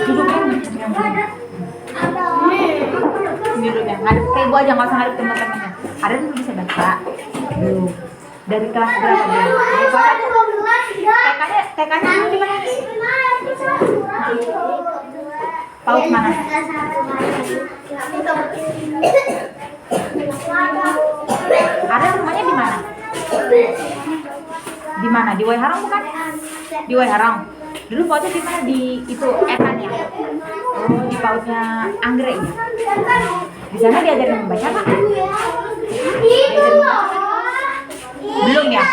Duduk yang duduknya ngadep kayak ibu aja, nggak usah ngadep teman-temannya. Ada tuh bisa baca belum? Dari kelas berapa dia? Dari kelas TK-nya di mana? PAUD mana? Ada rumahnya di mana? Di mana? Di Waiharang bukan? Di Waiharang. Dulu PAUDnya di mana? Di itu Etan ya? Oh, di PAUDnya Anggrek ya? Di sana diajarin membaca Pak? Belum ya?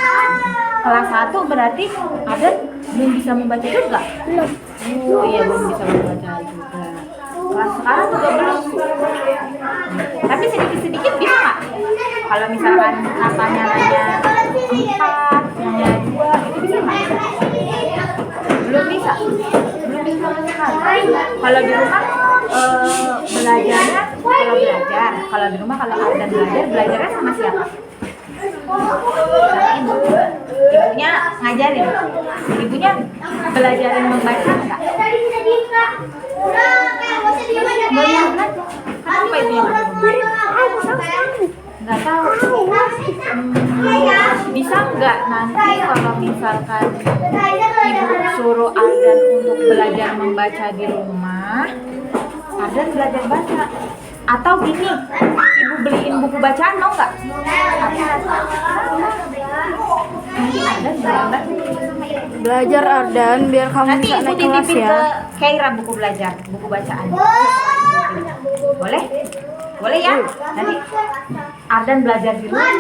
Kelas 1 berarti ada belum bisa membaca juga? Belum. Oh iya, belum bisa membaca juga. Kelas sekarang juga belum. Tapi sedikit-sedikit bisa nggak? Kalau misalkan katanya nanya 4, nanya 2, itu bisa nggak? Belum bisa. Belum bisa sama sekali. Kalau di rumah belajarnya, kalau di rumah kalau Ardan belajarnya sama siapa? Ibu. Ibunya ngajarin. Ibunya belajarin membaca enggak? Kenapa ibunya nggak tahu? Bisa nggak nanti kalau misalkan ibu suruh Ardan untuk belajar membaca di rumah, Ardan belajar baca? Atau gini, ibu beliin buku bacaan mau nggak? Belajar Ardan biar kamu nanti bisa ibu naik kelas titipin ya. ke Kaira buku belajar, buku bacaan. Boleh? Boleh ya? Nanti Ardan belajar di rumah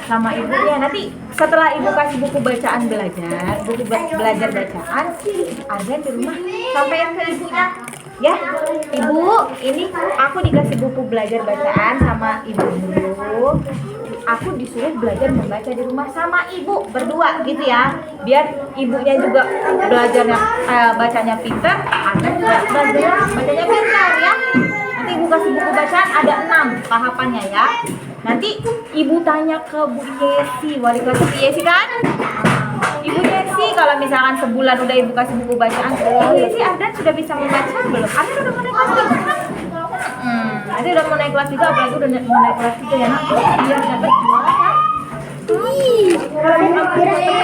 sama ibunya. Nanti setelah ibu kasih buku bacaan belajar bacaan, Ardan di rumah sampaikan ke ibunya. Ya, ibu, ini aku dikasih buku belajar bacaan sama ibu dulu. Aku disuruh belajar membaca di rumah sama ibu berdua gitu ya. Biar ibunya juga belajarnya bacanya pintar, Ardan juga bacanya pintar ya. Nanti ibu kasih buku bacaan ada 6 tahapannya ya. Nanti ibu tanya ke Bu Yesi, wali kelas Bu Yesi kan? Ibu Yesi kalau misalkan sebulan udah ibu kasih buku bacaan, Bu Yesi Ardan sudah bisa membaca belum? Ardan udah mau naik kelas 3 kan? Ardan udah mau naik kelas 3, apalagi udah mau naik kelas 3 ya nak? Biar dapat juara kan?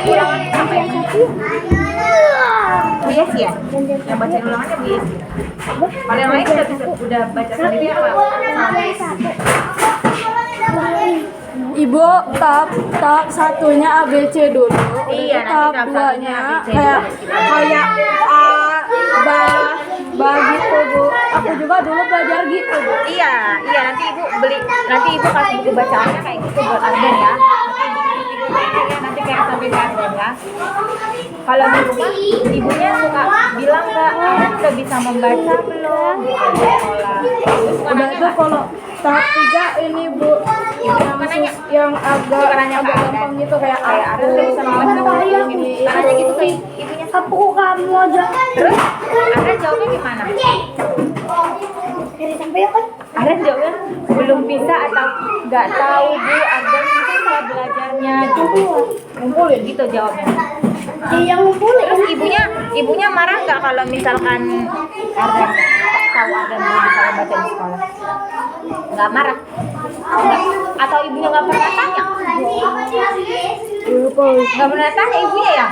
Ulangan apa ya? Bu Yesi ya? Yang baca ulangannya Bu Yesi. Kalau yang lain udah baca sendiri apa? Ibu tahap satunya ABC dulu. Iya, tahap nanti duanya ABC. kayak ba gitu Bu. Aku juga dulu belajar gitu Bu. Iya, nanti ibu kasih buku bacaannya kayak gitu buat Ardan ya. Nanti kayak sampai ke Ardan ya. Kalau di rumah ibunya suka bilang ke Ardan udah bisa membaca belum di sekolah. Udah tuh kalau tahap 3 ini Bu yang agak gampang gitu kayak Ardan udah bisa membaca ini. Caranya gitu kayak ibunya aku kamu aja. terus Ardan jawabnya gimana? Ardan jawabnya belum bisa atau nggak tahu Bu, Ardan susah belajarnya gitu. Ngumpulin gitu jawabnya. Yang ngumpulin. Terus ibunya marah nggak kalau misalkan Ardan tahu Ardan belum bisa membaca di sekolah? Nggak marah? Nggak. Atau ibunya nggak pernah tanya? Nggak pernah tanya ibunya ya?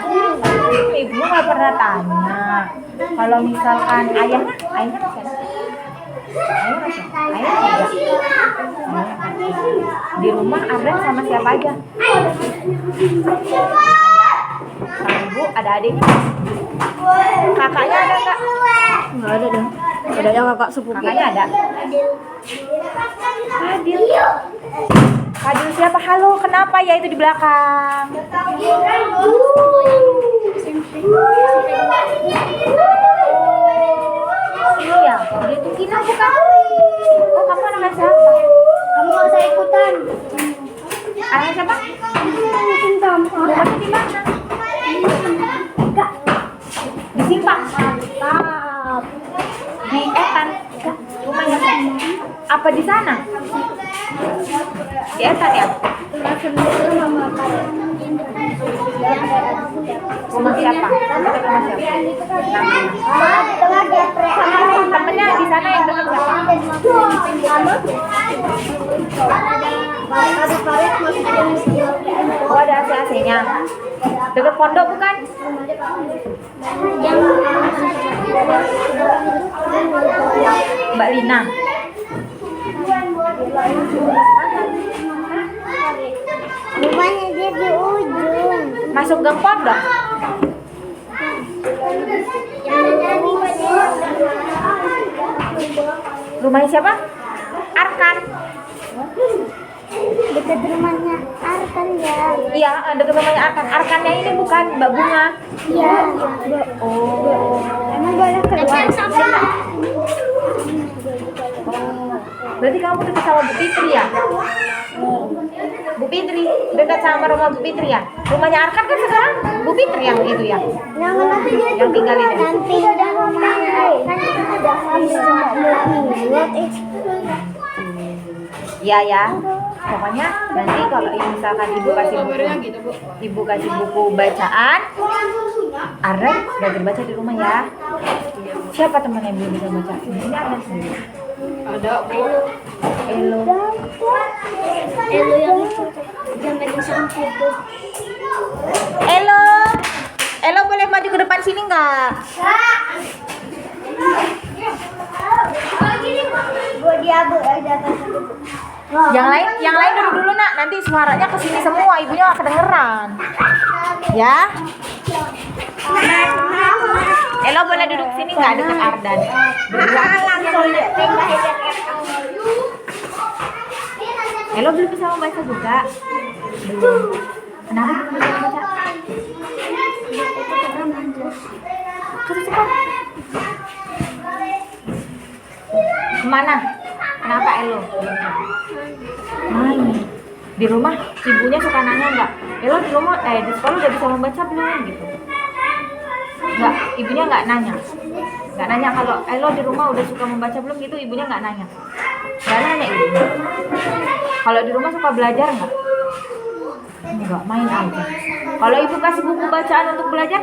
Ibu nggak pernah tanya. Kalau misalkan ayahnya masih ada? Ayah di rumah Ardan sama siapa aja? Sama ibu, ada adiknya? Kakaknya ada nggak? Nggak ada dong. Ada yang kakak sepupu. Kakaknya ada? Fadil siapa? Halo, kenapa ya itu di belakang? Iya, dia tuh Gina bukan? Oh, kamu anaknya siapa? Kamu nggak usah ikutan. Anaknya siapa? Rumahnya di mana? Di Simpang. Mantap. Di Etan. Rumahnya apa di sana? Di Etan ya? Rumah siapa? Dekat rumah siapa? Temennya di sana yang dekat siapa? Oh, ada AC-AC-nya. Dekat pondok bukan? Mbak Lina. Rumahnya dia di ujung. Masuk gang pondok. Rumahnya siapa? Arkan. Dekat rumahnya Arkan ya. Iya, dekat rumahnya Arkan. Arkannya ini bukan Mbak Bunga. Iya. Oh. Emang boleh keluar? Berarti kamu dekat sama Bu Fitri ya? Bu Fitri, dekat sama rumah Bu Fitri ya? Rumahnya Arkan kan sekarang Bu Fitri yang itu ya? Yang tinggal ini. Nanti udah rumahnya kan udah habis Iya ya. Pokoknya nanti kalau misalkan ibu kasih buku bacaan, Arden belajar baca di rumah ya. Siapa teman yang belum bisa baca? Ini Arden sendiri. Ada Bu. Elo. Elo yang itu jangan disampai tuh. Elo. Elo boleh maju ke depan sini nggak? Gua diabu aja. Yang lain duduk dulu nak. Nanti suaranya ke sini semua. Ibunya nggak kedengeran. Ya. Elo boleh duduk sini nggak dekat Ardan? Elo belum bisa membaca juga. Belum. Kenapa belum bisa membaca? Cepat. Kemana? Kenapa Elo? Main. Di rumah ibunya suka nanya nggak? Elo di rumah di sekolah udah bisa membaca belum gitu? Nggak, ibunya nggak nanya. Nggak nanya kalau Elo di rumah udah suka membaca belum gitu, ibunya nggak nanya. Nggak nanya ibunya. Kalau di rumah suka belajar nggak? Enggak, main aja. Kalau ibu kasih buku bacaan untuk belajar